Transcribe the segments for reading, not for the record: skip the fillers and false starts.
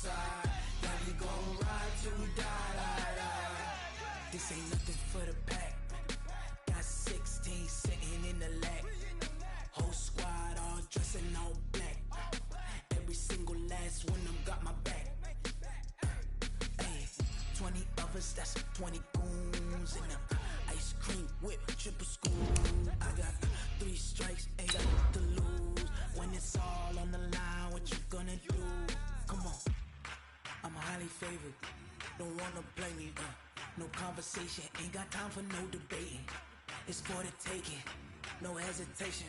side. Yeah, we gon' ride till we die. This ain't nothing for the pack. Got 16 sitting in the lag. Whole squad all dressing all black. Every single last one of them got my back. Hey, 20 of us, that's 20 goons in them. Ice cream whip, triple scoop. I got 3 strikes, ain't got to lose. When it's all on the line, what you gonna do? Come on, I'm highly favored. Don't wanna blame me, no conversation, ain't got time for no debating. It's for the taking, no hesitation,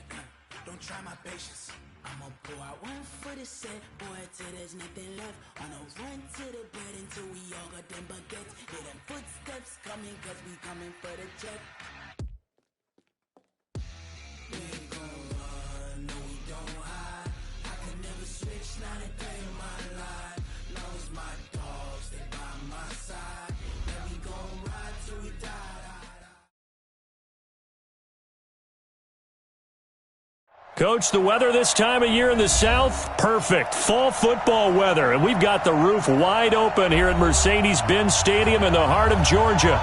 don't try my patience. I'ma pull out one for the set, boy, till there's nothing left. On a run to the bed until we all got them baguettes. Hear them footsteps coming, cause we coming for the check. We ain't gon' run, no we don't hide. I can never switch, not a day in my life. Long as my dogs, they by my side. Then we gon' ride till we die. Coach, the weather this time of year in the South, perfect. Fall football weather, and we've got the roof wide open here at Mercedes-Benz Stadium in the heart of Georgia.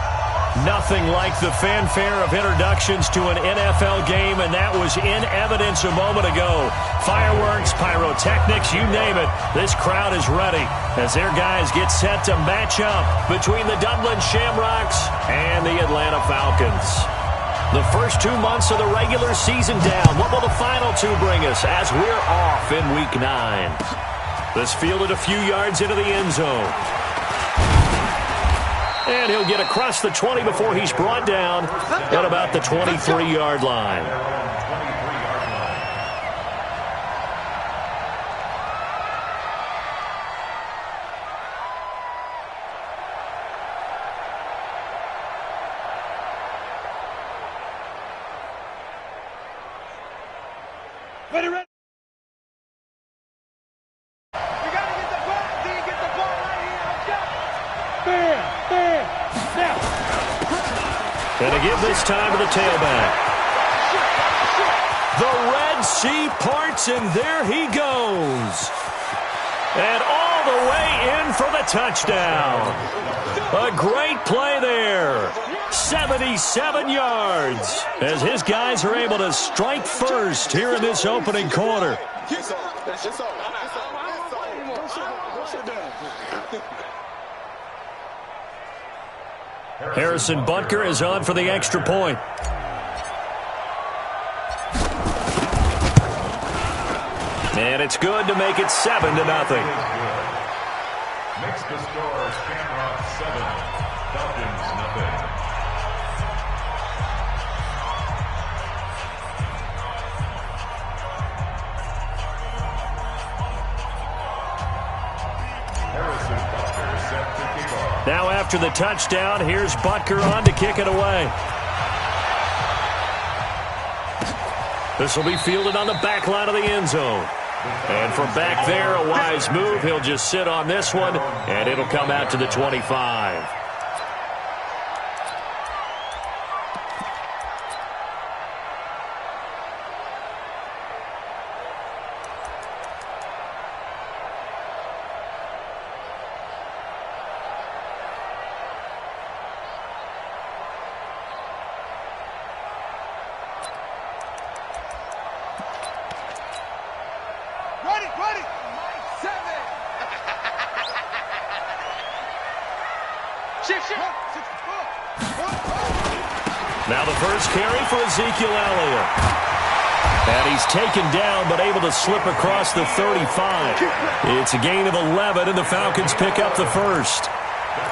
Nothing like the fanfare of introductions to an NFL game, and that was in evidence a moment ago. Fireworks, pyrotechnics, you name it. This crowd is ready as their guys get set to match up between the Dublin Shamrocks and the Atlanta Falcons. The first 2 months of the regular season down. What will the final 2 bring us as we're off in Week 9? This fielded a few yards into the end zone. And he'll get across the 20 before he's brought down at about the 23-yard line. Ready. You gotta get the ball. Then you get the ball right here. Let's go. Bam. Now. And to give this time to the tailback. The Red Sea parts, and there he goes. And all the way in for the touchdown. A great play there. 77 yards as his guys are able to strike first here in this opening quarter. Harrison Butker is on for the extra point. And it's good to make it 7-0. Makes the score Shamrock 7, Falcons nothing. Now after the touchdown, here's Butker on to kick it away. This will be fielded on the back line of the end zone. And from back there, a wise move. He'll just sit on this one, and it'll come out to the 25. Ready. 7. Shift. Now the first carry for Ezekiel Elliott. And he's taken down but able to slip across the 35. It's a gain of 11, and the Falcons pick up the first.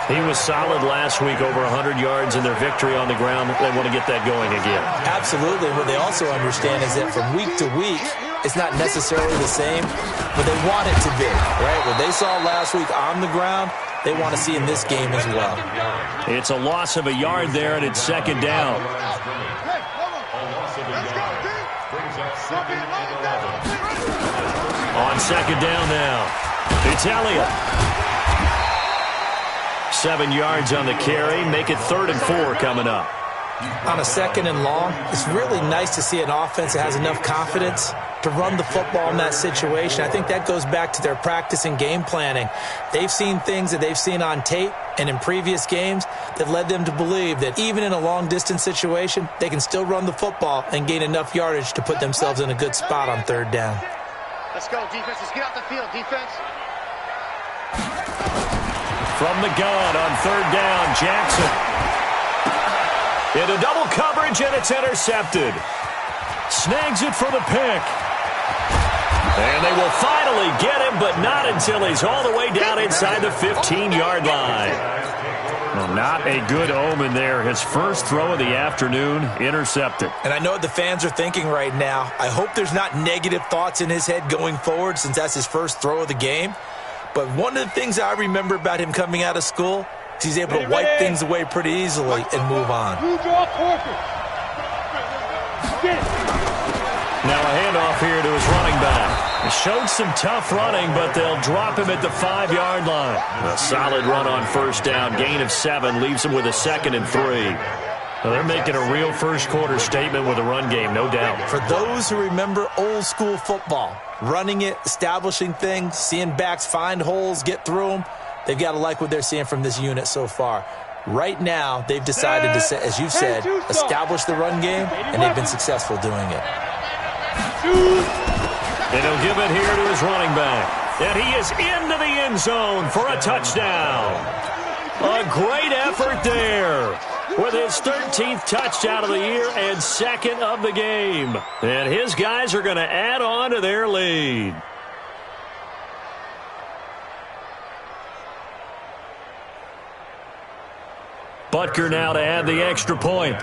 He was solid last week, over 100 yards in their victory on the ground. They want to get that going again. Absolutely. What they also understand is that from week to week, it's not necessarily the same, but they want it to be, right? What they saw last week on the ground, they want to see in this game as well. It's a loss of a yard there, and it's second down. On second down now, it's Elliott. 7 yards on the carry. Make it 3rd and 4 coming up. On a 2nd and long, it's really nice to see an offense that has enough confidence to run the football in that situation. I think that goes back to their practice and game planning. They've seen things that they've seen on tape and in previous games that led them to believe that even in a long-distance situation, they can still run the football and gain enough yardage to put themselves in a good spot on 3rd down. Let's go, defense. Let's get out the field, defense. From the gun on 3rd down, Jackson. Into double coverage, and it's intercepted. Snags it for the pick. And they will finally get him, but not until he's all the way down inside the 15-yard line. Well, not a good omen there. His first throw of the afternoon, intercepted. And I know what the fans are thinking right now. I hope there's not negative thoughts in his head going forward since that's his first throw of the game. But one of the things I remember about him coming out of school is he's able to wipe things away pretty easily and move on. Now a handoff here to his running back. He showed some tough running, but they'll drop him at the 5-yard line. A solid run on 1st down. Gain of 7 leaves him with a 2nd and 3. Well, they're making a real first-quarter statement with a run game, no doubt. For those who remember old-school football, running it, establishing things, seeing backs find holes, get through them, they've got to like what they're seeing from this unit so far. Right now, they've decided to, as you've said, establish the run game, and they've been successful doing it. And he'll give it here to his running back. And he is into the end zone for a touchdown. A great effort there with his 13th touchdown of the year and 2nd of the game. And his guys are going to add on to their lead. Butker now to add the extra point.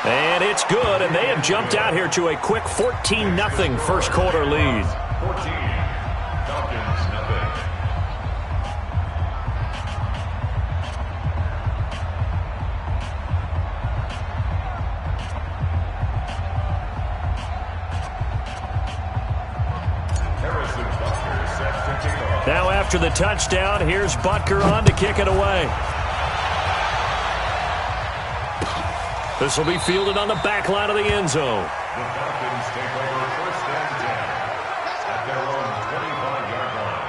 And it's good, and they have jumped out here to a quick 14-0 first-quarter lead. 14, Falcons, nothing. Now after the touchdown, here's Butker on to kick it away. This will be fielded on the back line of the end zone. The Falcons take over 1st and 10 at their own 25-yard line.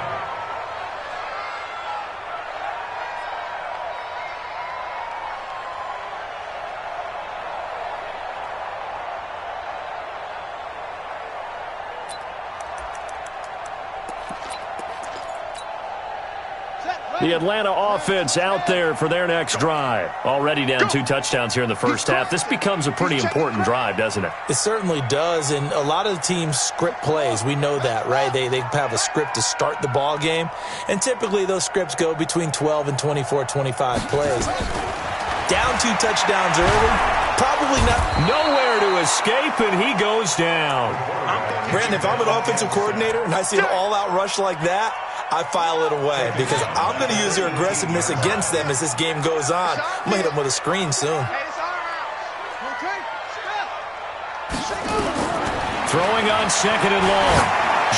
The Atlanta offense out there for their next drive. Already down 2 touchdowns here in the first half. This becomes a pretty important drive, doesn't it? It certainly does, and a lot of the teams script plays. We know that, right? They have a script to start the ball game, and typically those scripts go between 12 and 24, 25 plays. Down 2 touchdowns early, probably not. Nowhere to escape, and he goes down. Brandon, if I'm an offensive coordinator and I see an all-out rush like that, I file it away because I'm going to use their aggressiveness against them as this game goes on. I'm going to hit them with a screen soon. Throwing on 2nd and long.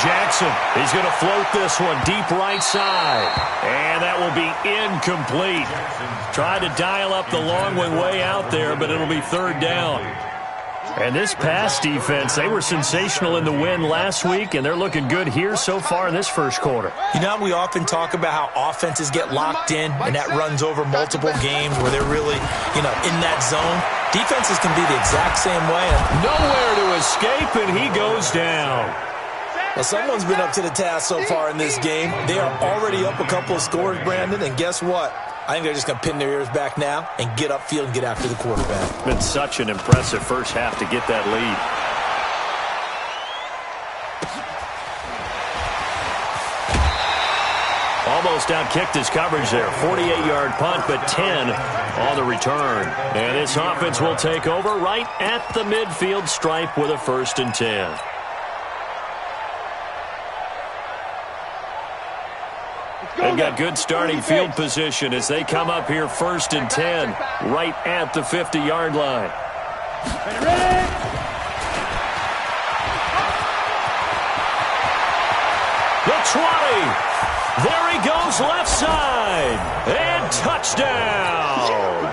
Jackson, he's going to float this one deep right side. And that will be incomplete. Tried to dial up the long one way out there, but it'll be 3rd down. And this pass defense, they were sensational in the win last week, and they're looking good here so far in this first quarter. You know, we often talk about how offenses get locked in, and that runs over multiple games where they're really, in that zone. Defenses can be the exact same way. Nowhere to escape, and he goes down. Well, someone's been up to the task so far in this game. They are already up a couple of scores, Brandon, and guess what? I think they're just going to pin their ears back now and get upfield and get after the quarterback. Been such an impressive first half to get that lead. Almost outkicked his coverage there. 48-yard punt, but 10 on the return. And this offense will take over right at the midfield stripe with a 1st and 10. They've got good starting field position as they come up here 1st and 10 right at the 50-yard line. The 20. There he goes goes left side. And touchdown.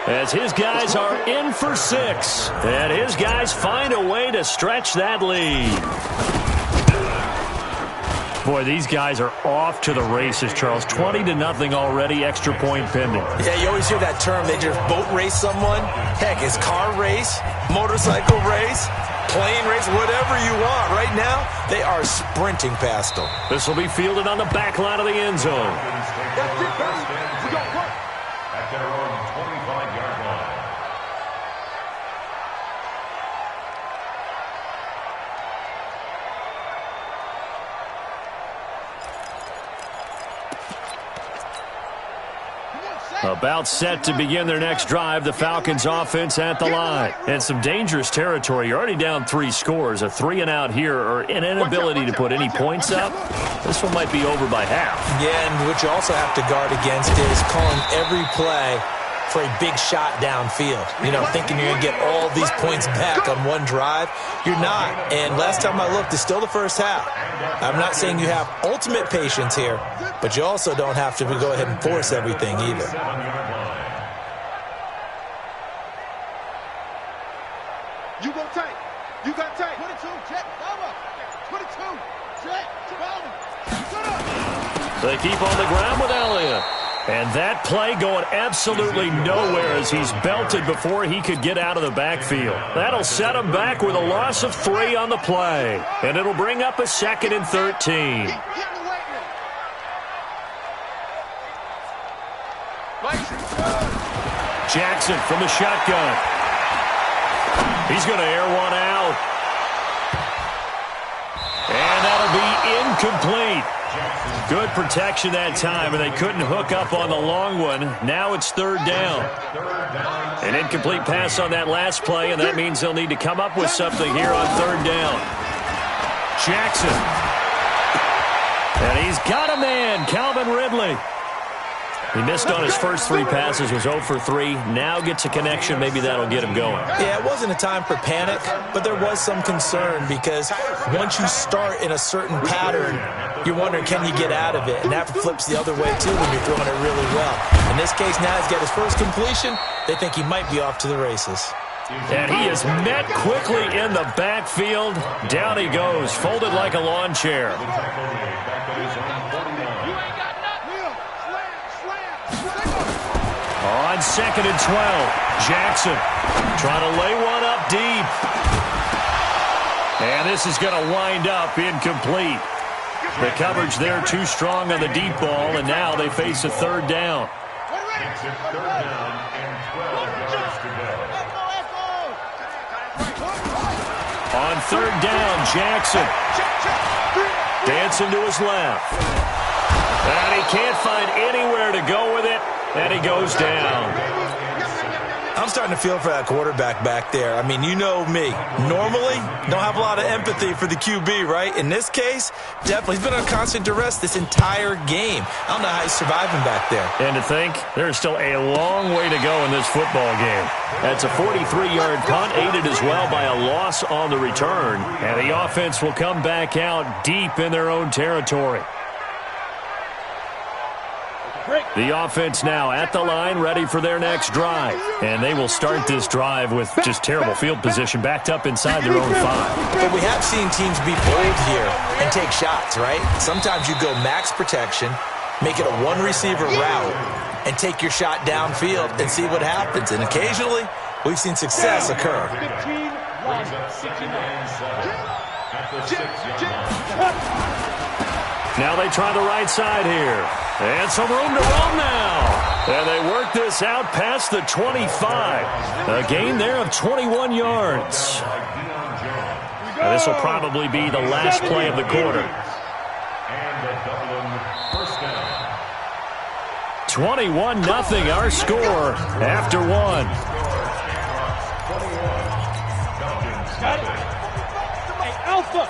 As his guys are in for 6. And his guys find a way to stretch that lead. Boy, these guys are off to the races, Charles. 20-0 already, extra point pending. Yeah, you always hear that term. They just boat race someone. Heck, it's car race, motorcycle race, plane race, whatever you want. Right now, they are sprinting past them. This will be fielded on the back line of the end zone. That's it, baby. We got work. At their own 25-yard line. About set to begin their next drive, the Falcons offense at the line. And some dangerous territory. You're already down 3 scores. A 3-and-out here or an inability to put any points up. This one might be over by half. Yeah, and what you also have to guard against is calling every play for a big shot downfield. You know, thinking you're going to get all these points back on one drive. You're not. And last time I looked, it's still the first half. I'm not saying you have ultimate patience here, but you also don't have to go ahead and force everything either. You go tight. You got tight. 22, check, cover. 22, check, cover. Shut up. They keep on the ground with Elliott. And that play going absolutely nowhere as he's belted before he could get out of the backfield. That'll set him back with a loss of 3 on the play. And it'll bring up a 2nd and 13. Jackson from the shotgun. He's going to air one out. And that'll be incomplete. Good protection that time, and they couldn't hook up on the long one. Now it's 3rd down. An incomplete pass on that last play, and that means they'll need to come up with something here on 3rd down. Jackson. And he's got a man, Calvin Ridley. He missed on his first 3 passes, was 0 for 3. Now gets a connection. Maybe that'll get him going. Yeah, it wasn't a time for panic, but there was some concern because once you start in a certain pattern, you're wondering, can you get out of it? And that flips the other way, too, when you're throwing it really well. In this case, now he's got his first completion. They think he might be off to the races. And he is met quickly in the backfield. Down he goes, folded like a lawn chair. On 2nd and 12, Jackson trying to lay one up deep. And this is going to wind up incomplete. The coverage there too strong on the deep ball, and now they face a 3rd down. It's a 3rd down and 12 yards to go. On 3rd down, Jackson dancing to his left. And he can't find anywhere to go with it. And he goes down. I'm starting to feel for that quarterback back there. I mean, you know me. Normally, don't have a lot of empathy for the QB, right? In this case, definitely. He's been on constant duress this entire game. I don't know how he's surviving back there. And to think, there's still a long way to go in this football game. That's a 43-yard punt, aided as well by a loss on the return. And the offense will come back out deep in their own territory. The offense now at the line, ready for their next drive. And they will start this drive with just terrible field position, backed up inside their own 5. But we have seen teams be bold here and take shots, right? Sometimes you go max protection, make it a one-receiver route, and take your shot downfield and see what happens. And occasionally, we've seen success occur. Brings up 2nd and 7 at the 6-yard line. Now they try the right side here. And some room to run now. And they work this out past the 25. A gain there of 21 yards. And this will probably be the last play of the quarter. And a Dublin 1st down. 21-0 our score after 1. Hey, Alpha.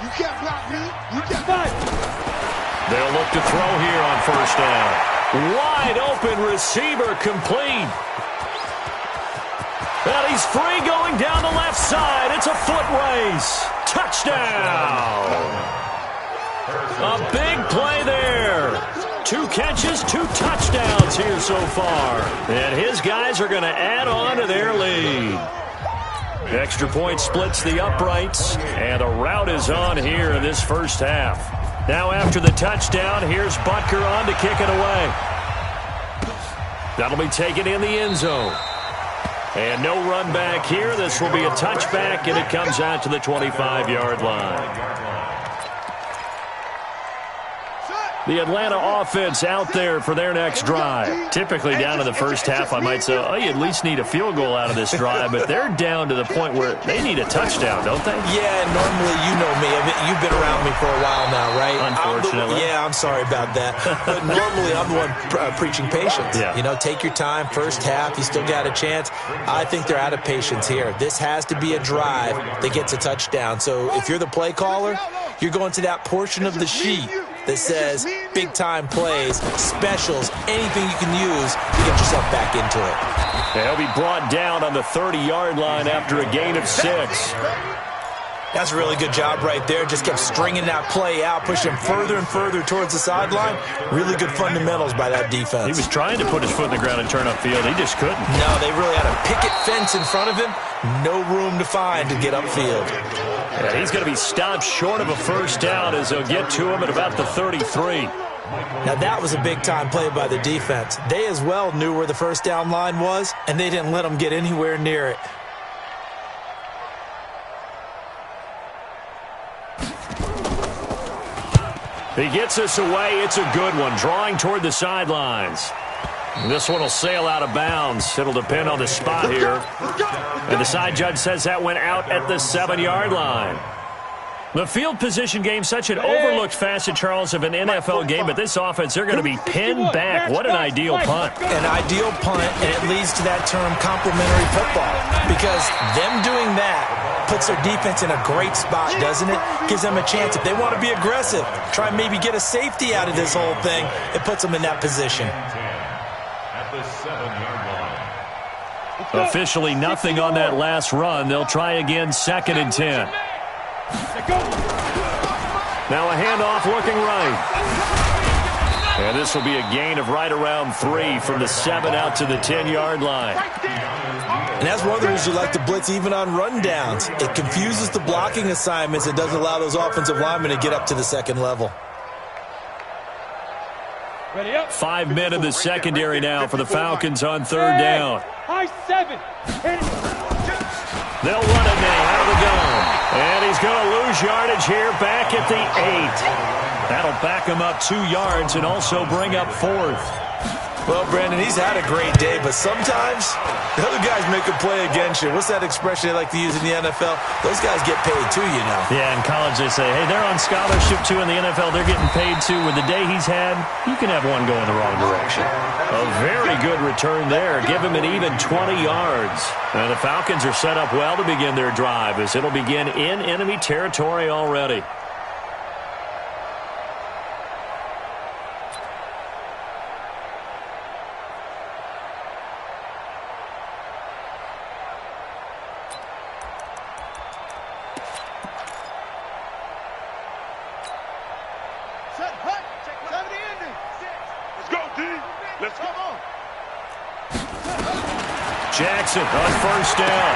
You can't block me. You can't fight. They'll look to throw here on 1st down. Wide open receiver complete. And he's free going down the left side. It's a foot race. Touchdown. A big play there. 2 catches, 2 touchdowns here so far. And his guys are going to add on to their lead. Extra point splits the uprights, and a rout is on here in this first half. Now after the touchdown, here's Butker on to kick it away. That'll be taken in the end zone. And no run back here. This will be a touchback, and it comes out to the 25-yard line. The Atlanta offense out there for their next drive. Typically down in the first half, I might say, oh, you at least need a field goal out of this drive, but they're down to the point where they need a touchdown, don't they? Yeah, normally, you know me. I mean, you've been around me for a while now, right? Unfortunately. I'm sorry about that. But normally, I'm the one preaching patience. Yeah. You know, take your time. First half, you still got a chance. I think they're out of patience here. This has to be a drive that gets a touchdown. So if you're the play caller, you're going to that portion of the sheet that says big-time plays, specials, anything you can use to get yourself back into it. He'll be brought down on the 30-yard line after a gain of 6. That's a really good job right there. Just kept stringing that play out, pushing him further and further towards the sideline. Really good fundamentals by that defense. He was trying to put his foot in the ground and turn upfield. He just couldn't. No, they really had a picket fence in front of him. No room to find to get upfield. Yeah, he's going to be stopped short of a first down as they'll get to him at about the 33. Now, that was a big-time play by the defense. They as well knew where the first down line was, and they didn't let them get anywhere near it. He gets us away. It's a good one, drawing toward the sidelines. This one will sail out of bounds. It'll depend on the spot here. And the side judge says that went out at the 7-yard line. The field position game, such an overlooked facet, Charles, of an NFL game, but this offense, they're going to be pinned back. What an ideal punt. An ideal punt, and it leads to that term complementary football, because them doing that puts their defense in a great spot, doesn't it? Gives them a chance. If they want to be aggressive, try and maybe get a safety out of this whole thing, it puts them in that position. At the 7-yard line. Officially nothing on that last run. They'll try again, 2nd and 10. Now a handoff looking right. And this will be a gain of right around 3 from the 7 out to the 10-yard line. And that's one of the reasons you like to blitz even on rundowns. It confuses the blocking assignments and doesn't allow those offensive linemen to get up to the second level. 5 men in the secondary now for the Falcons on 3rd down. High 7. They'll run it now out of the gun. And he's going to lose yardage here back at the 8. That'll back him up 2 yards and also bring up 4th. Well, Brandon, he's had a great day, but sometimes the other guys make a play against you. What's that expression they like to use in the NFL? Those guys get paid too, you know. Yeah, in college they say, hey, they're on scholarship too. In the NFL, they're getting paid too. With the day he's had, you can have one going the wrong direction. A very good return there. Give him an even 20 yards. And the Falcons are set up well to begin their drive as it'll begin in enemy territory already. Jackson on 1st down.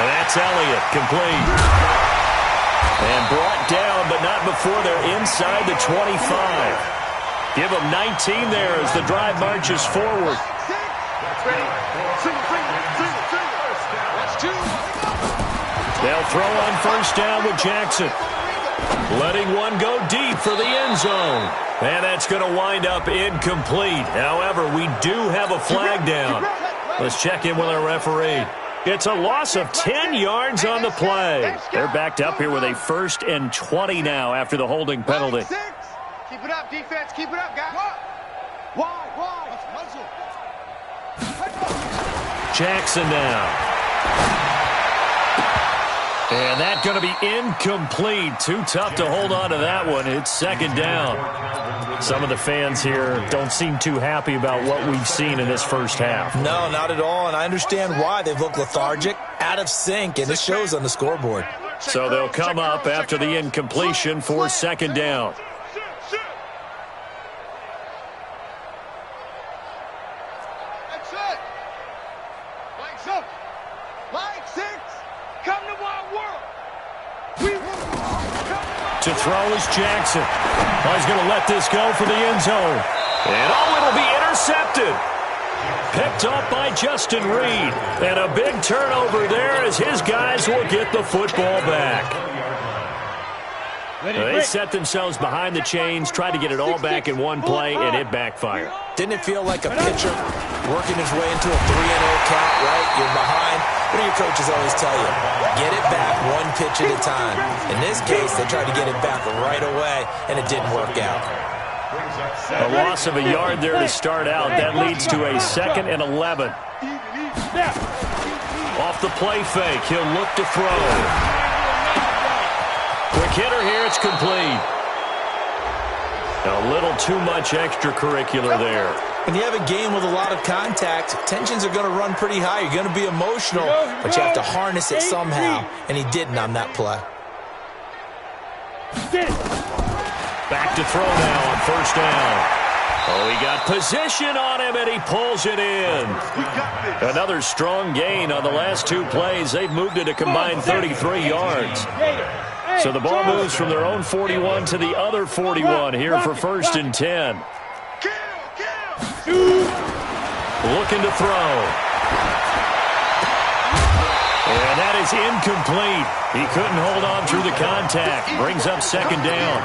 And that's Elliott, complete. And brought down, but not before they're inside the 25. Give them 19 there as the drive marches forward. They'll throw on 1st down with Jackson. Letting one go deep for the end zone. And that's going to wind up incomplete. However, we do have a flag down. Let's check in with our referee. It's a loss of 10 yards on the play. They're backed up here with a 1st and 20 now after the holding penalty. Keep it up, defense. Keep it up, guys. Wide. Jackson now. And that's going to be incomplete. Too tough to hold on to that one. It's 2nd down. Some of the fans here don't seem too happy about what we've seen in this first half. No, not at all, and I understand why. They've looked lethargic, out of sync, and it shows on the scoreboard. So they'll come up after the incompletion for 2nd down. To throw is Jackson. Oh, he's going to let this go for the end zone. And it'll be intercepted. Picked up by Justin Reed. And a big turnover there as his guys will get the football back. They set themselves behind the chains, tried to get it all back in one play, and it backfired. Didn't it feel like a pitcher working his way into a 3-0 count, right? You're behind. What do your coaches always tell you? Get it back one pitch at a time. In this case, they tried to get it back right away, and it didn't work out. A loss of a yard there to start out. That leads to a 2nd and 11. Off the play fake, he'll look to throw. Quick hitter here, it's complete. A little too much extracurricular there. When you have a game with a lot of contact, tensions are going to run pretty high. You're going to be emotional, but you have to harness it somehow, and he didn't on that play. Back to throw now on 1st down. Oh, he got position on him, and he pulls it in. Another strong gain on the last 2 plays. They've moved it a combined 33 yards. So the ball moves from their own 41 to the other 41 here for 1st and 10. Looking to throw. And that is incomplete. He couldn't hold on through the contact. Brings up 2nd down.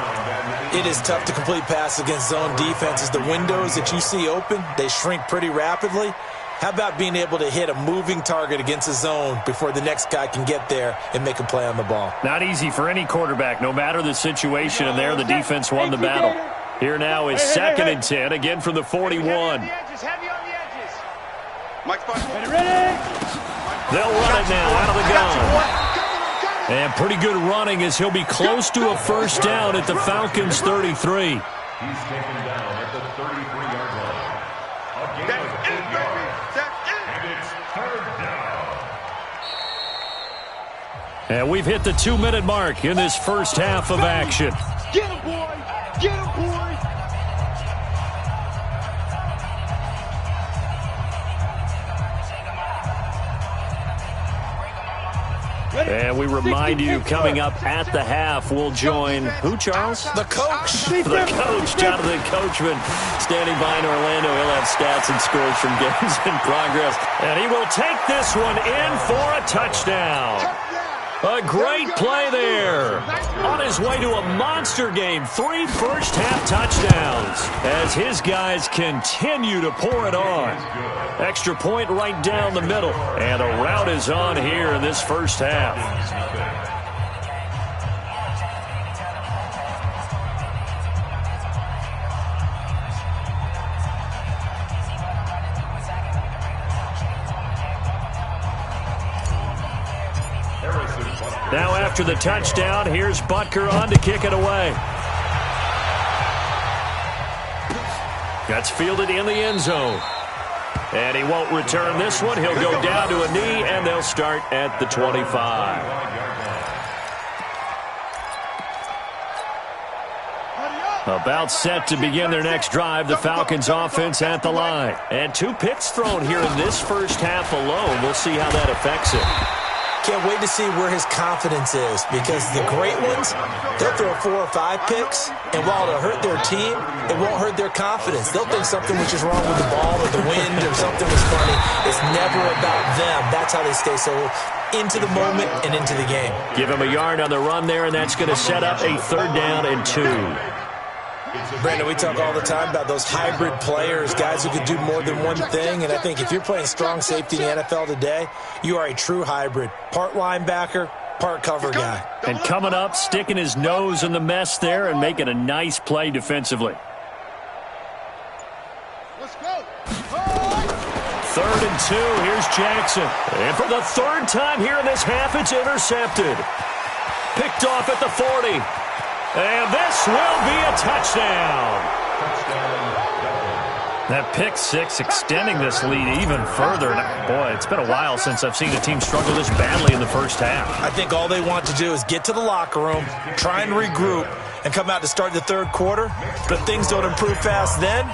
It is tough to complete passes against zone defenses. The windows that you see open, they shrink pretty rapidly. How about being able to hit a moving target against a zone before the next guy can get there and make a play on the ball? Not easy for any quarterback, no matter the situation. And there, the defense won the battle. Here now is 2nd and 10, again from the 41. They'll run it now out of the gun. And pretty good running as he'll be close to a 1st down at the Falcons' 33. He's taken down at the 33-yard line. A gain of 8 yards. And it's 3rd down. And we've hit the 2-minute mark in this first half of action. Get him, boy! Get him, boy! And we remind you, coming up at the half, we'll join who, Charles? The coach. The coach, Jonathan Coachman, standing by in Orlando. He'll have stats and scores from games in progress. And he will take this one in for a touchdown. A great play there. On his way to a monster game, 3 first-half touchdowns as his guys continue to pour it on. Extra point right down the middle. And a rout is on here in this first half. Now after the touchdown, here's Butker on to kick it away. That's fielded in the end zone. And he won't return this one. He'll go down to a knee, and they'll start at the 25. About set to begin their next drive, the Falcons offense at the line. And 2 picks thrown here in this first half alone. We'll see how that affects it. Can't wait to see where his confidence is, because the great ones, they'll throw 4 or 5 picks, and while it'll hurt their team, it won't hurt their confidence. They'll think something was just wrong with the ball or the wind or something was funny. It's never about them. That's how they stay so into the moment and into the game. Give him a yard on the run there, and that's going to set up a 3rd down and 2. Brandon, we talk all the time about those hybrid players, guys who can do more than one thing, and I think if you're playing strong safety in the NFL today, you are a true hybrid. Part linebacker, part cover guy. And coming up, sticking his nose in the mess there and making a nice play defensively. Let's go. 3rd and 2, here's Jackson. And for the 3rd time here in this half, it's intercepted. Picked off at the 40. And this will be a touchdown. That pick 6 extending this lead even further. Boy, it's been a while since I've seen a team struggle this badly in the first half. I think all they want to do is get to the locker room, try and regroup, and come out to start the 3rd quarter. But if things don't improve fast then,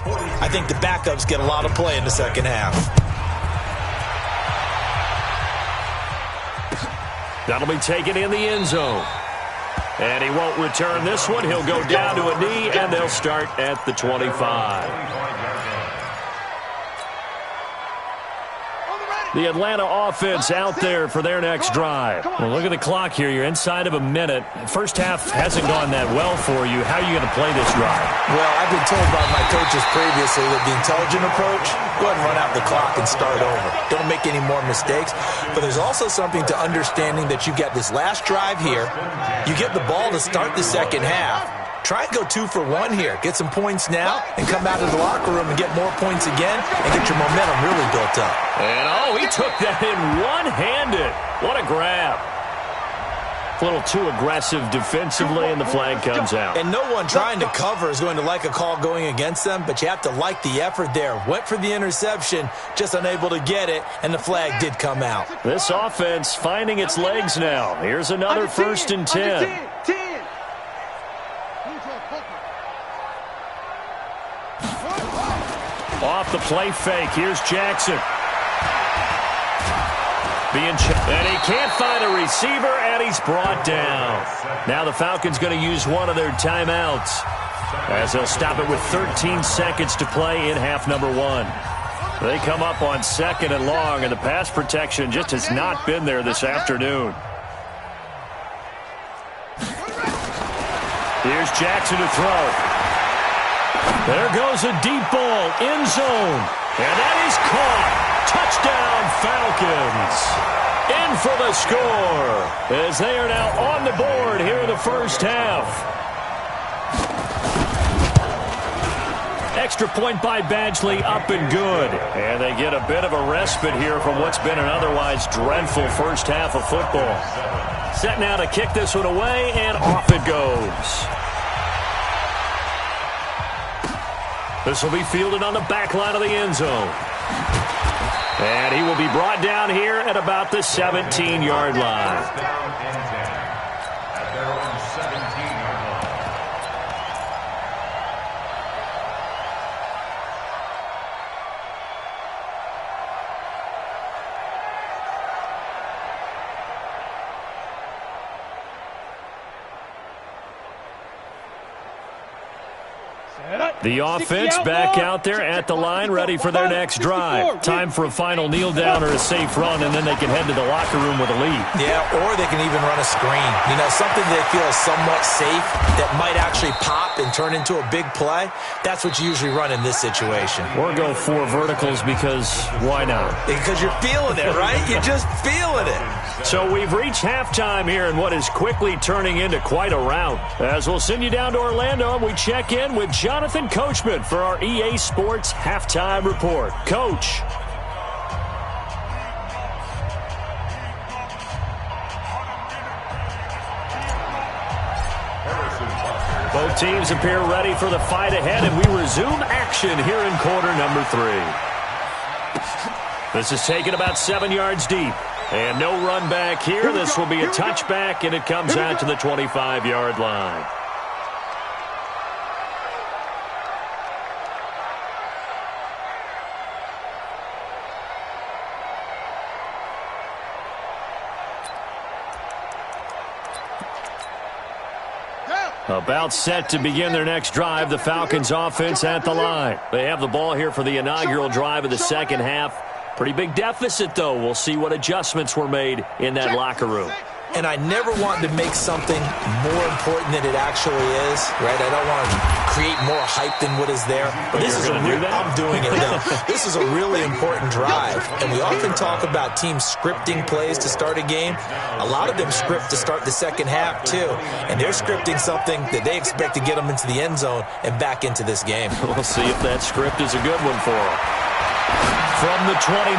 I think the backups get a lot of play in the second half. That'll be taken in the end zone. And he won't return this one. He'll go down to a knee, and they'll start at the 25. The Atlanta offense out there for their next drive. Well, look at the clock here. You're inside of a minute. First half hasn't gone that well for you. How are you going to play this drive? Well, I've been told by my coaches previously that the intelligent approach, go ahead and run out the clock and start over. Don't make any more mistakes. But there's also something to understanding that you get this last drive here. You get the ball to start the second half. Try and go 2 for 1 here. Get some points now and come out of the locker room and get more points again and get your momentum really built up. And, he took that in one-handed. What a grab. A little too aggressive defensively, and the flag comes out. And no one trying to cover is going to like a call going against them, but you have to like the effort there. Went for the interception, just unable to get it, and the flag did come out. This offense finding its legs now. Here's another 1st and 10. Off the play fake. Here's Jackson. And he can't find a receiver, and he's brought down. Now the Falcons going to use one of their timeouts as they'll stop it with 13 seconds to play in half number 1. They come up on 2nd and long, and the pass protection just has not been there this afternoon. Here's Jackson to throw. There goes a deep ball, end zone, and that is caught. Touchdown, Falcons. In for the score as they are now on the board here in the first half. Extra point by Badgley, up and good. And they get a bit of a respite here from what's been an otherwise dreadful first half of football. Set now to kick this one away, and off it goes. This will be fielded on the back line of the end zone. And he will be brought down here at about the 17-yard line. The offense back out there at the line, ready for their next drive. Time for a final kneel down or a safe run, and then they can head to the locker room with a lead. Yeah, or they can even run a screen. You know, something they feel is somewhat safe that might actually pop and turn into a big play. That's what you usually run in this situation. Or go 4 verticals because why not? Because you're feeling it, right? You're just feeling it. So we've reached halftime here in what is quickly turning into quite a rout. As we'll send you down to Orlando, and we check in with Jonathan Coachman for our EA Sports Halftime Report. Coach. Both teams appear ready for the fight ahead, and we resume action here in quarter number 3. This is taken about 7 yards deep. And no run back here. This will be a touchback, and it comes out to the 25-yard line. About set to begin their next drive, the Falcons offense at the line. They have the ball here for the inaugural drive of the second half. Pretty big deficit, though. We'll see what adjustments were made in that locker room. And I never want to make something more important than it actually is, right? I don't want to create more hype than what is there. But this is I'm doing it now. This is a really important drive. And we often talk about teams scripting plays to start a game. A lot of them script to start the second half, too. And they're scripting something that they expect to get them into the end zone and back into this game. We'll see if that script is a good one for them. From the 29,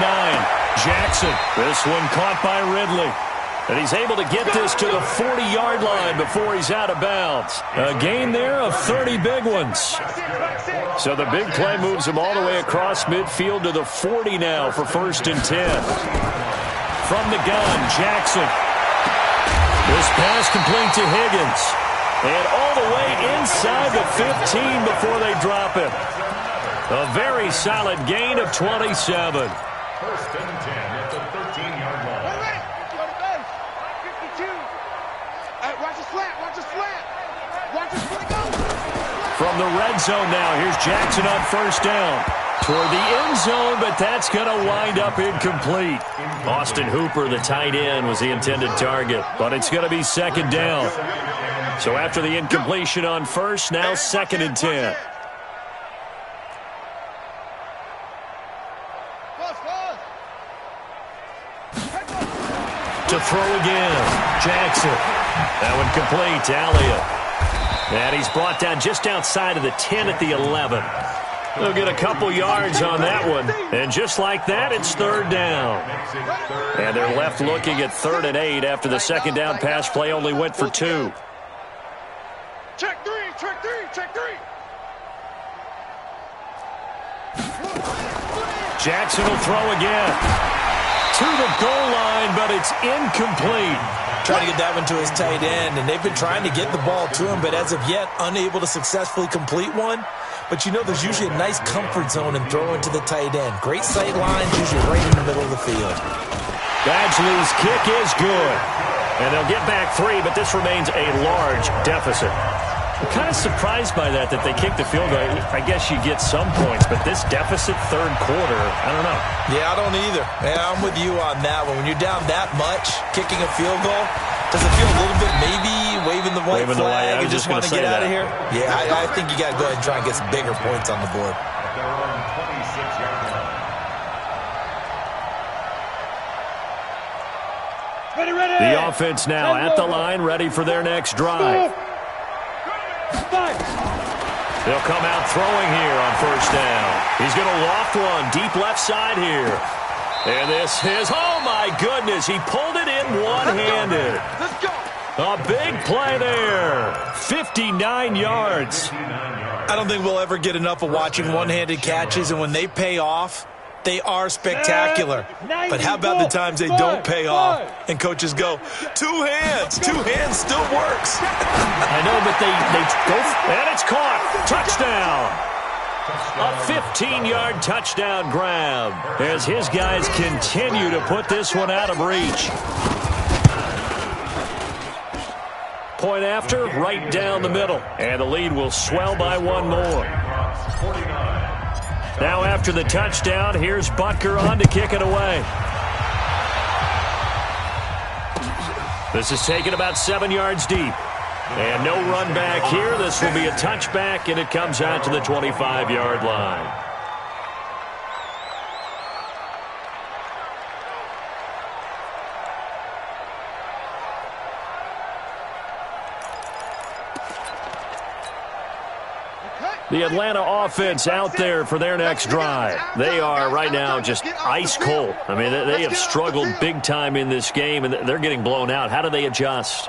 Jackson. This one caught by Ridley. And he's able to get this to the 40-yard line before he's out of bounds. A gain there of 30 big ones. So the big play moves him all the way across midfield to the 40 now for 1st and 10. From the gun, Jackson. This pass complete to Higgins. And all the way inside the 15 before they drop it. A very solid gain of 27. 1st and 10 at the 13-yard line. Wait. Go to base. 52. Watch the slant. Watch the slant. Watch the slant. Go. From the red zone now, here's Jackson on first down. Toward the end zone, but that's going to wind up incomplete. Austin Hooper, the tight end, was the intended target, but it's going to be second down. So after the incompletion on first, now second and 10. To throw again, Jackson. That one complete to Elliott. And he's brought down just outside of the 10 at the 11. They'll get a couple yards on that one. And just like that, it's third down. And they're left looking at 3rd and 8 after the second down pass play only went for 2. Check three. Jackson will throw again. To the goal line, but it's incomplete. Trying to get that one to his tight end, and they've been trying to get the ball to him, but as of yet, unable to successfully complete one. But you know there's usually a nice comfort zone in throwing to the tight end. Great sight lines, usually right in the middle of the field. Badgley's kick is good. And they'll get back 3, but this remains a large deficit. I'm kind of surprised by that they kicked the field goal. I guess you get some points, but this deficit third quarter, I don't know. Yeah, I don't either. Yeah, I'm with you on that one. When you're down that much, kicking a field goal, does it feel a little bit maybe waving the white flag and just want to get out of here? Yeah, I think you got to go ahead and try and get some bigger points on the board. Ready. The offense now at the line, ready for their next drive. They'll come out throwing here on first down. He's going to loft one deep left side here. And this is, oh my goodness, he pulled it in one-handed. Let's go. A big play there. 59 yards. I don't think we'll ever get enough of watching one-handed catches, and when they pay off, they are spectacular. But how about the times they don't pay off and coaches go, two hands still works. I know, but they go, and it's caught. Touchdown. A 15-yard touchdown grab as his guys continue to put this one out of reach. Point after, right down the middle. And the lead will swell by one more. Now after the touchdown, here's Butker on to kick it away. This is taken about 7 yards deep. And no run back here. This will be a touchback, and it comes out to the 25-yard line. The Atlanta offense out there for their next drive. They are right now just ice cold. I mean, they have struggled big time in this game, and they're getting blown out. How do they adjust?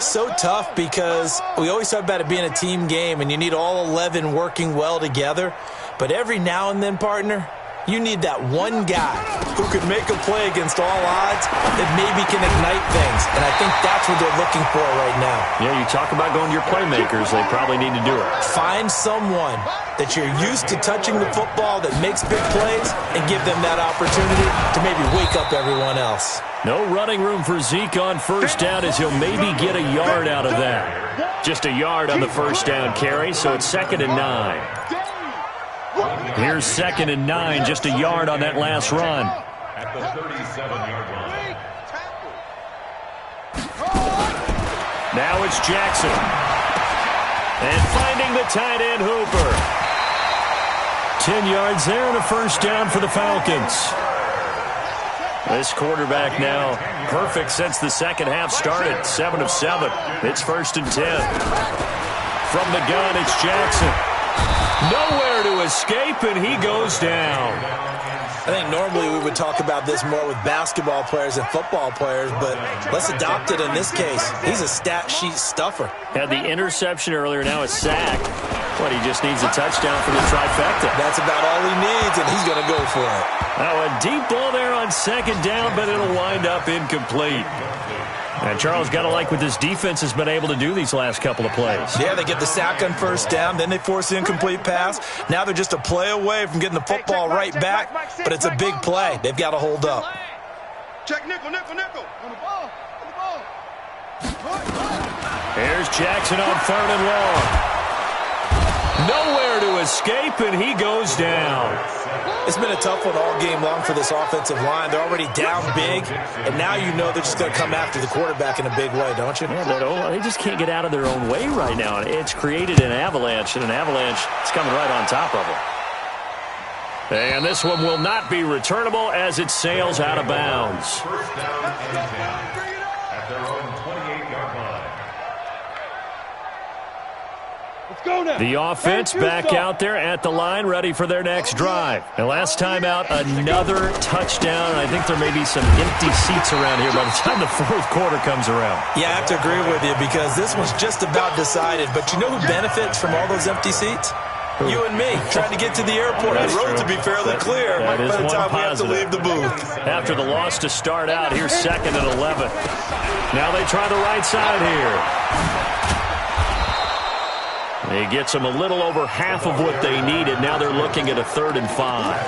So tough because we always talk about it being a team game, and you need all 11 working well together. But every now and then, partner, you need that one guy who could make a play against all odds that maybe can ignite things. And I think that's what they're looking for right now. Yeah, you talk about going to your playmakers. They probably need to do it. Find someone that you're used to touching the football that makes big plays and give them that opportunity to maybe wake up everyone else. No running room for Zeke on first down as he'll maybe get a yard out of that. Just a yard on the first down carry, so it's 2nd and 9. Here's 2nd and 9, just a yard on that last run. At the 37-yard line. Now it's Jackson. And finding the tight end, Hooper. 10 yards there and a first down for the Falcons. This quarterback now perfect since the second half started. 7 of 7. It's 1st and 10. From the gun, it's Jackson. Nowhere to escape, and he goes down. I think normally we would talk about this more with basketball players and football players, but let's adopt it in this case. He's a stat sheet stuffer. Had the interception earlier, now a sack. But he just needs a touchdown for the trifecta. That's about all he needs, and he's going to go for it. Now a deep ball there on 2nd down, but it'll wind up incomplete. And Charles, got to like what this defense has been able to do these last couple of plays. Yeah, they get the sack on first down, then they force the incomplete pass. Now they're just a play away from getting the football right back, but it's a big play. They've got to hold up. Check nickel. On the ball. Here's Jackson on 3rd and long. Nowhere to escape, and he goes down. It's been a tough one all game long for this offensive line. They're already down big, and now you know they're just going to come after the quarterback in a big way, don't you? Yeah, they just can't get out of their own way right now. It's created an avalanche, and an avalanche is coming right on top of them. And this one will not be returnable as it sails out of bounds. First down and 10 at their own 28-yard line. Go now. The offense back out there at the line, ready for their next drive. And last time out, another touchdown. And I think there may be some empty seats around here by the time the 4th quarter comes around. Yeah, I have to agree with you because this one's just about decided. But you know who benefits from all those empty seats? You and me, trying to get to the airport. The road to be fairly clear by the time we have to leave the booth. After the loss to start out, here's 2nd and 11. Now they try the right side here. He gets them a little over half of what they needed. Now they're looking at a 3rd and 5.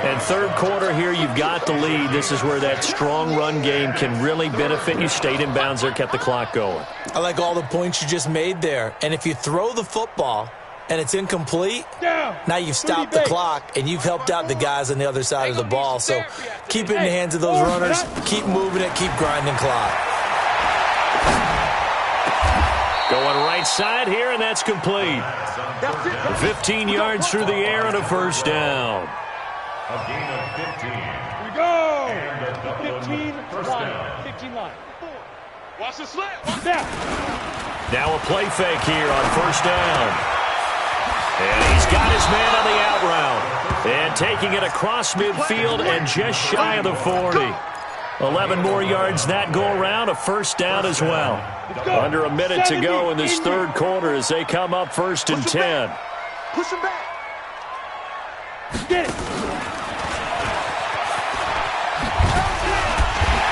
And 3rd quarter here, you've got the lead. This is where that strong run game can really benefit you. Stayed in bounds there, kept the clock going. I like all the points you just made there. And if you throw the football and it's incomplete, now you've stopped the clock and you've helped out the guys on the other side of the ball. So keep it in the hands of those runners. Keep moving it. Keep grinding clock. Going right side here, and that's complete. 15 yards through the air and a 1st down. A gain of 15. Here we go. And a Dublin 1st down. 15 line. Watch the slant. Watch that. Now a play fake here on 1st down. And he's got his man on the out route. And taking it across midfield and just shy of the 40. 11 more yards that go around, a 1st down as well. Under a minute to go in this 3rd quarter as they come up 1st and 10. Push him back. Get it.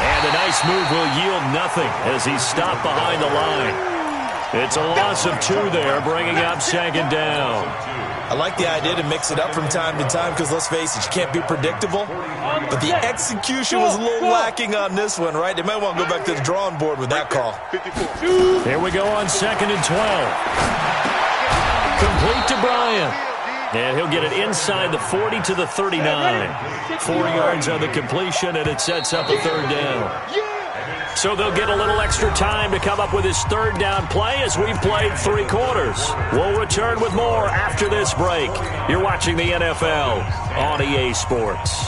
And a nice move will yield nothing as he's stopped behind the line. It's a loss of 2 there, bringing up 2nd down. I like the idea to mix it up from time to time because, let's face it, you can't be predictable. But the execution was a little lacking on this one, right? They might want to go back to the drawing board with that call. Here we go on 2nd and 12. Complete to Bryant. And he'll get it inside the 40 to the 39. 4 yards on the completion, and it sets up a 3rd down. So they'll get a little extra time to come up with his 3rd down play as we've played 3 quarters. We'll return with more after this break. You're watching the NFL on EA Sports.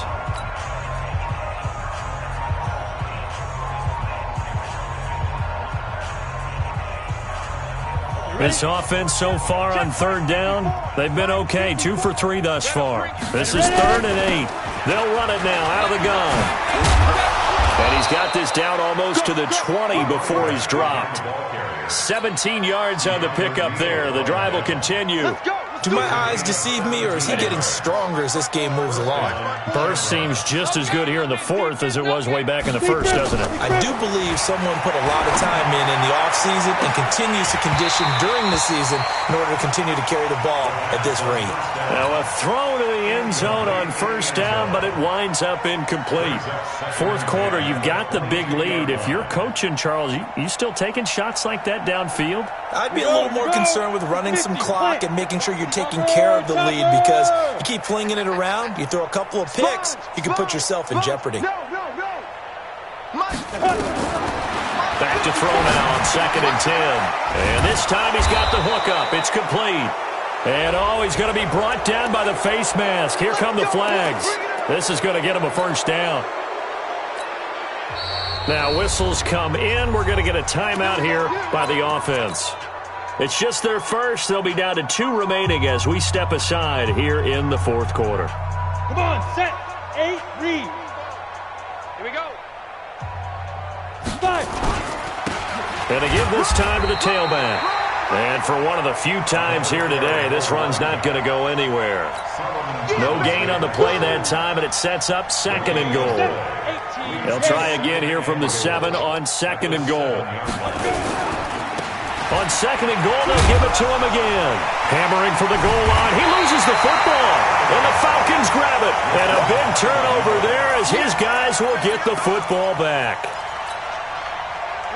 This offense so far on 3rd down, they've been okay. 2 for 3 thus far. This is 3rd and 8. They'll run it now out of the gun. And he's got this down almost to the 20 before he's dropped. 17 yards on the pickup there. The drive will continue. Do my eyes deceive me, or is he getting stronger as this game moves along? Burst seems just as good here in the 4th as it was way back in the 1st, doesn't it? I do believe someone put a lot of time in the offseason and continues to condition during the season in order to continue to carry the ball at this rate. Now a throw to the end zone on 1st down, but it winds up incomplete. 4th quarter, you've got the big lead. If you're coaching, Charles, you still taking shots like that downfield? I'd be a little more concerned with running some clock and making sure you're taking care of the lead, because you keep flinging it around, you throw a couple of picks, you can put yourself in jeopardy. Back to throw now on 2nd and 10. And this time he's got the hook up. It's complete. And he's going to be brought down by the face mask. Here come the flags. This is going to get him a 1st down. Now whistles come in. We're going to get a timeout here by the offense. It's just their first. They'll be down to 2 remaining as we step aside here in the 4th quarter. Come on, set, 8, read. Here we go. 5. And to give this time to the tailback. And for one of the few times here today, this run's not going to go anywhere. No gain on the play that time, and it sets up 2nd and goal. They'll try again here from the 7 on 2nd and goal. On 2nd and goal, they'll give it to him again. Hammering for the goal line. He loses the football. And the Falcons grab it. And a big turnover there as his guys will get the football back.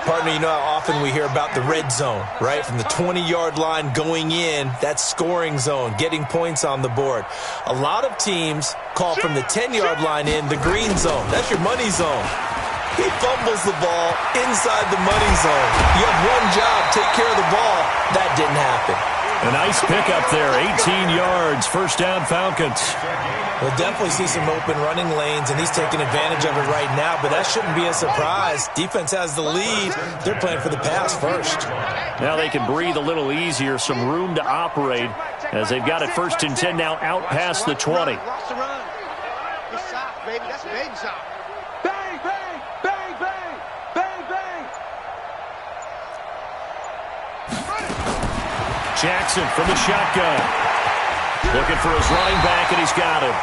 Partner, you know how often we hear about the red zone, right? From the 20-yard line going in, that's scoring zone, getting points on the board. A lot of teams call from the 10-yard line in the green zone. That's your money zone. He fumbles the ball inside the money zone. You have one job, take care of the ball. That didn't happen. A nice pickup there, 18 yards, first down Falcons. We'll definitely see some open running lanes, and he's taking advantage of it right now, but that shouldn't be a surprise. Defense has the lead. They're playing for the pass first. Now they can breathe a little easier, some room to operate as they've got it 1st and 10 now out past the 20. Watch the run. Good shot, baby. That's a baby shot. Bang, bang, bang, bang, bang, bang. Jackson from the shotgun. Looking for his running back, and he's got him.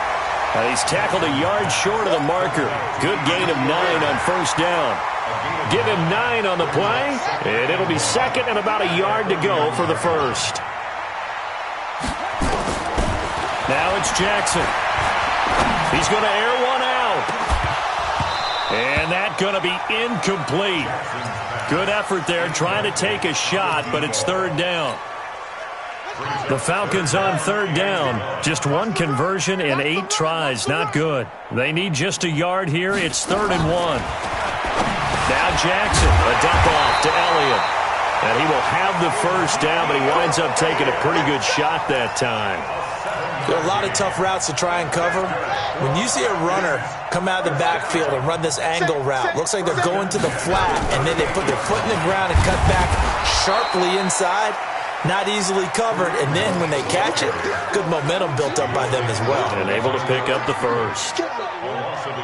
He's tackled a yard short of the marker. Good gain of 9 on first down. Give him 9 on the play, and it'll be second and about a yard to go for the first. Now it's Jackson. He's going to air one out. And that's going to be incomplete. Good effort there trying to take a shot, but it's 3rd down. The Falcons on 3rd down. Just one conversion in 8 tries. Not good. They need just a yard here. It's 3rd and 1. Now Jackson, a dump off to Elliott. And he will have the first down, but he winds up taking a pretty good shot that time. There are a lot of tough routes to try and cover. When you see a runner come out of the backfield and run this angle route, looks like they're going to the flat, and then they put their foot in the ground and cut back sharply inside. Not easily covered, and then when they catch it, good momentum built up by them as well. And able to pick up the first.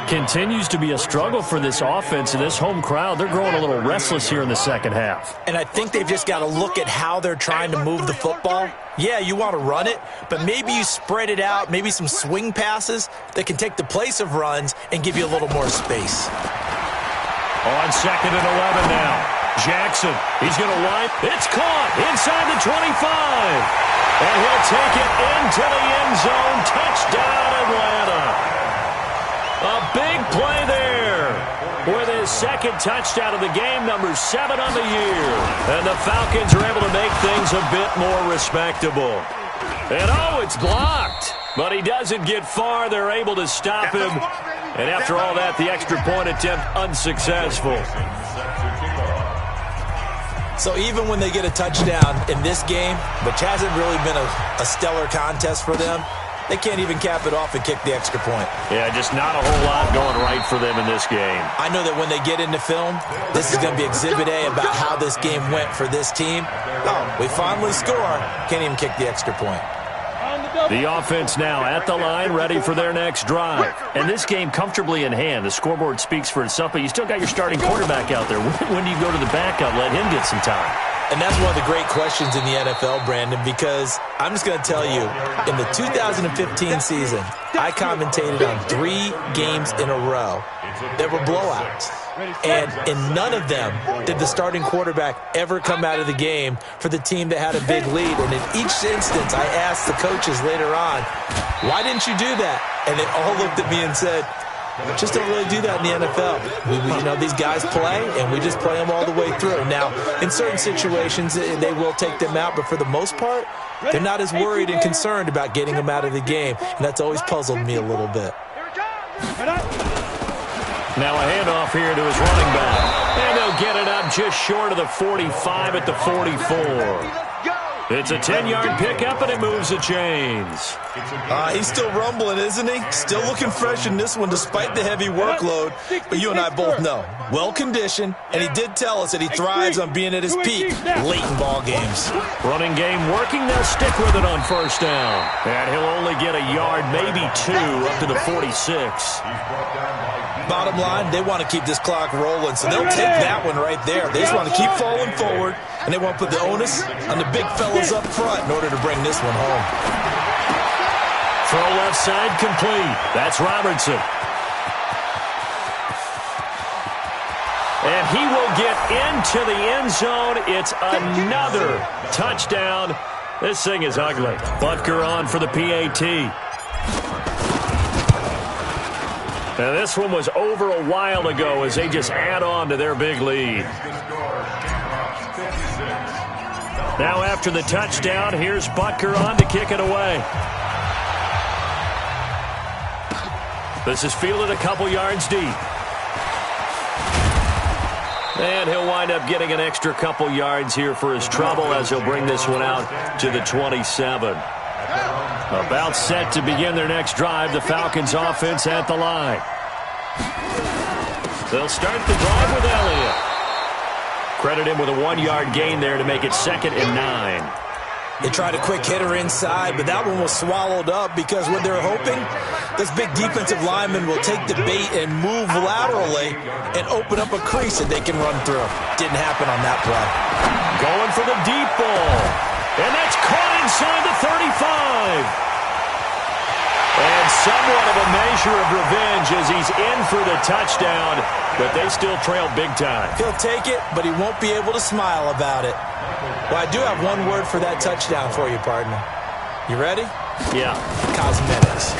Continues to be a struggle for this offense and this home crowd. They're growing a little restless here in the second half. And I think they've just got to look at how they're trying to move the football. Yeah, you want to run it, but maybe you spread it out, maybe some swing passes that can take the place of runs and give you a little more space. On 2nd and 11 now. Jackson, he's going to wipe. It's caught inside the 25. And he'll take it into the end zone. Touchdown, Atlanta. A big play there with his 2nd touchdown of the game, number 7 on the year. And the Falcons are able to make things a bit more respectable. And it's blocked. But he doesn't get far. They're able to stop him. And after all that, the extra point attempt unsuccessful. So even when they get a touchdown in this game, which hasn't really been a stellar contest for them, they can't even cap it off and kick the extra point. Yeah, just not a whole lot going right for them in this game. I know that when they get into film, this is going to be Exhibit A about how this game went for this team. Oh, we finally score. Can't even kick the extra point. The offense now at the line, ready for their next drive. And this game comfortably in hand. The scoreboard speaks for itself, but you still got your starting quarterback out there. When do you go to the backup, let him get some time? And that's one of the great questions in the NFL, Brandon, because I'm just going to tell you, in the 2015 season, I commentated on 3 games in a row that were blowouts. And in none of them did the starting quarterback ever come out of the game for the team that had a big lead. And in each instance, I asked the coaches later on, why didn't you do that? And they all looked at me and said, just don't really do that in the NFL. These guys play, and we just play them all the way through. Now, in certain situations, they will take them out, but for the most part, they're not as worried and concerned about getting them out of the game, and that's always puzzled me a little bit. Now a handoff here to his running back, and they'll get it up just short of the 45 at the 44. It's a 10-yard pickup, and it moves the chains. He's still rumbling, isn't he? Still looking fresh in this one despite the heavy workload. But you and I both know, well-conditioned, and he did tell us that he thrives on being at his peak late in ball games. Running game working. They'll stick with it on first down. And he'll only get a yard, maybe 2, up to the 46. Bottom line, they want to keep this clock rolling, so they'll take that one right there. They just want to keep falling forward, and they want to put the onus on the big fellas up front in order to bring this one home. Throw left side complete. That's Robertson. And he will get into the end zone. It's another touchdown. This thing is ugly. Butker on for the PAT. Now, this one was over a while ago as they just add on to their big lead. Now after the touchdown, here's Butker on to kick it away. This is fielded a couple yards deep. And he'll wind up getting an extra couple yards here for his trouble as he'll bring this one out to the 27. About set to begin their next drive, the Falcons offense at the line. They'll start the drive with Elliott. Credit him with a 1-yard gain there to make it 2nd and 9. They tried a quick hitter inside, but that one was swallowed up because what they're hoping, this big defensive lineman will take the bait and move laterally and open up a crease that they can run through. Didn't happen on that play. Going for the deep ball. And that's caught inside the 35. And somewhat of a measure of revenge as he's in for the touchdown, but they still trail big time. He'll take it, but he won't be able to smile about it. Well, I do have one word for that touchdown for you, partner. You ready? Yeah. Cosmetics.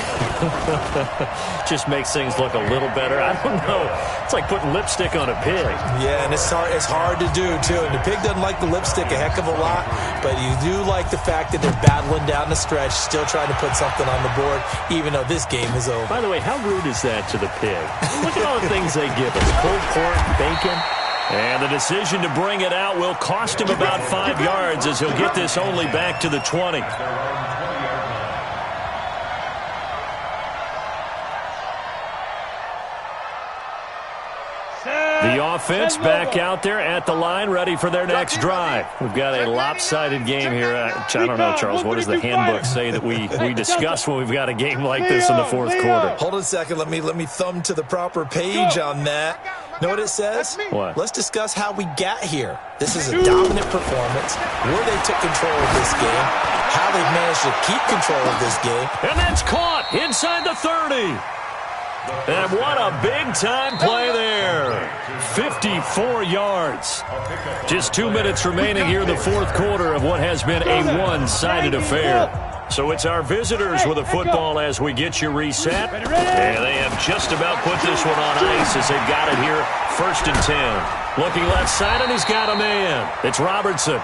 Just makes things look a little better. I don't know. It's like putting lipstick on a pig. Yeah, and it's hard to do, too. And the pig doesn't like the lipstick a heck of a lot, but you do like the fact that they're battling down the stretch, still trying to put something on the board, even though this game is over. By the way, how rude is that to the pig? Look at all the things they give us. Pulled pork, bacon. And the decision to bring it out will cost him about 5 yards as he'll get this only back to the 20. The offense back out there at the line, ready for their next drive. We've got a lopsided game here. I don't know, Charles. What does the handbook say that we discuss when we've got a game like this in the fourth quarter? Hold on a second. Let me thumb to the proper page on that. Know what it says? What? Let's discuss how we got here. This is a dominant performance, where they took control of this game, how they've managed to keep control of this game. And that's caught inside the 30. And what a big-time play there. 54 yards. Just 2 minutes remaining here in the fourth quarter of what has been a one-sided affair. So it's our visitors with a football as we get you reset. And they have just about put this one on ice as they've got it here, 1st and 10. Looking left side, and he's got a man. It's Robertson.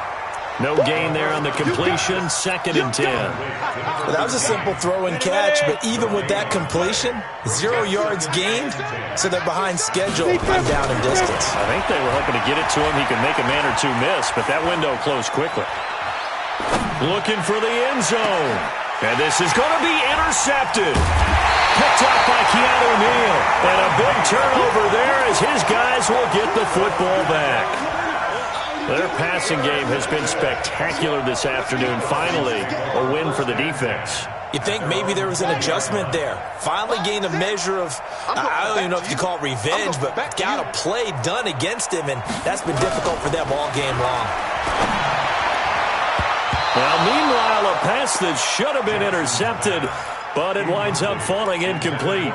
No gain there on the completion, 2nd and 10. Well, that was a simple throw and catch, but even with that completion, 0 yards gained, so they're behind schedule on down and distance. I think they were hoping to get it to him. He could make a man or two miss, but that window closed quickly. Looking for the end zone. And this is going to be intercepted. Picked up by Keanu Neal. And a big turnover there as his guys will get the football back. Their passing game has been spectacular this afternoon. Finally, a win for the defense. You think maybe there was an adjustment there. Finally gained a measure of, I don't even know if you call it revenge, but got a play done against him, and that's been difficult for them all game long. Now, meanwhile, a pass that should have been intercepted, but it winds up falling incomplete.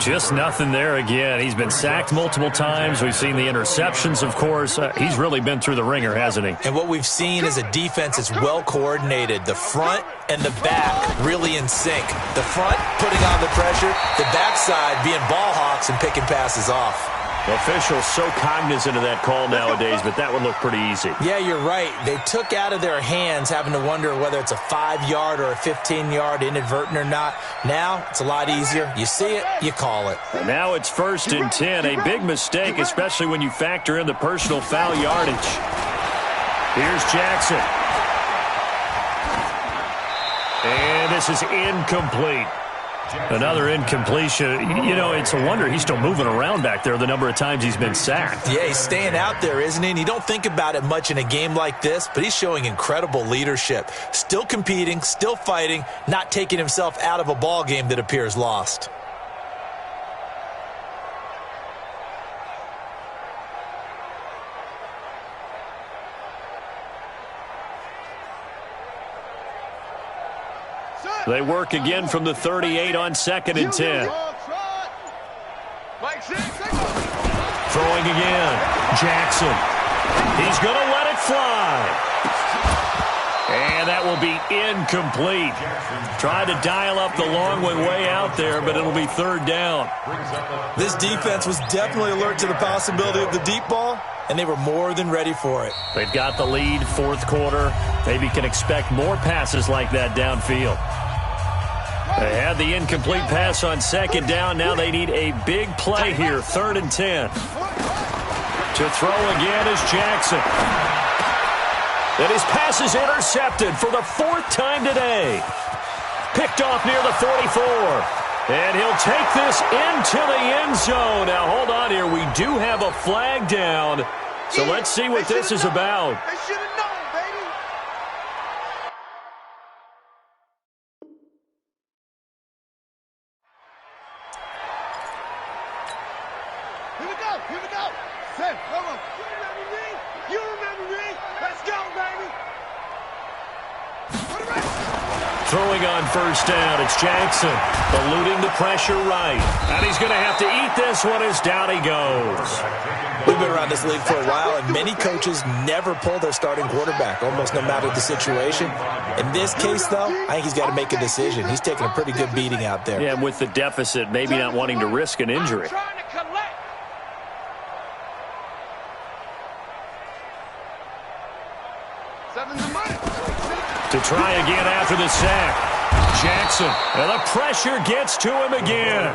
Just nothing there again. He's been sacked multiple times. We've seen the interceptions, of course. He's really been through the ringer, hasn't he? And what we've seen is a defense that's well coordinated. The front and the back really in sync. The front putting on the pressure, the backside being ball hawks and picking passes off. Officials so cognizant of that call nowadays, but that would look pretty easy. Yeah, you're right. They took out of their hands having to wonder whether it's a 5-yard or a 15-yard inadvertent or not. Now it's a lot easier. You see it, you call it. And now it's 1st and 10. A big mistake, especially when you factor in the personal foul yardage. Here's Jackson. And this is incomplete. Another incompletion. You know, it's a wonder he's still moving around back there the number of times he's been sacked. Yeah, he's staying out there, isn't he? And you don't think about it much in a game like this, but he's showing incredible leadership. Still competing, still fighting, not taking himself out of a ball game that appears lost. They work again from the 38 on 2nd and 10. Throwing again. Jackson. He's going to let it fly. And that will be incomplete. Tried to dial up the long one way out there, but it'll be third down. This defense was definitely alert to the possibility of the deep ball, and they were more than ready for it. They've got the lead, fourth quarter. Maybe can expect more passes like that downfield. They had the incomplete pass on second down. Now they need a big play here, 3rd and 10. To throw again is Jackson. And his pass is intercepted for the 4th time today. Picked off near the 44. And he'll take this into the end zone. Now, hold on here. We do have a flag down. So let's see what this is about. They should have known, baby. Here we go. Here we go. Say, come on. You remember me? You remember me? Let's go, baby. Put it right. Throwing on first down, it's Jackson. Eluding the pressure right. And he's going to have to eat this one as down he goes. We've been around this league for a while, and many coaches never pull their starting quarterback, almost no matter the situation. In this case, though, I think he's got to make a decision. He's taking a pretty good beating out there. Yeah, and with the deficit, maybe not wanting to risk an injury. Trying to collect. Seven's the money. To try again after the sack. Jackson, and the pressure gets to him again.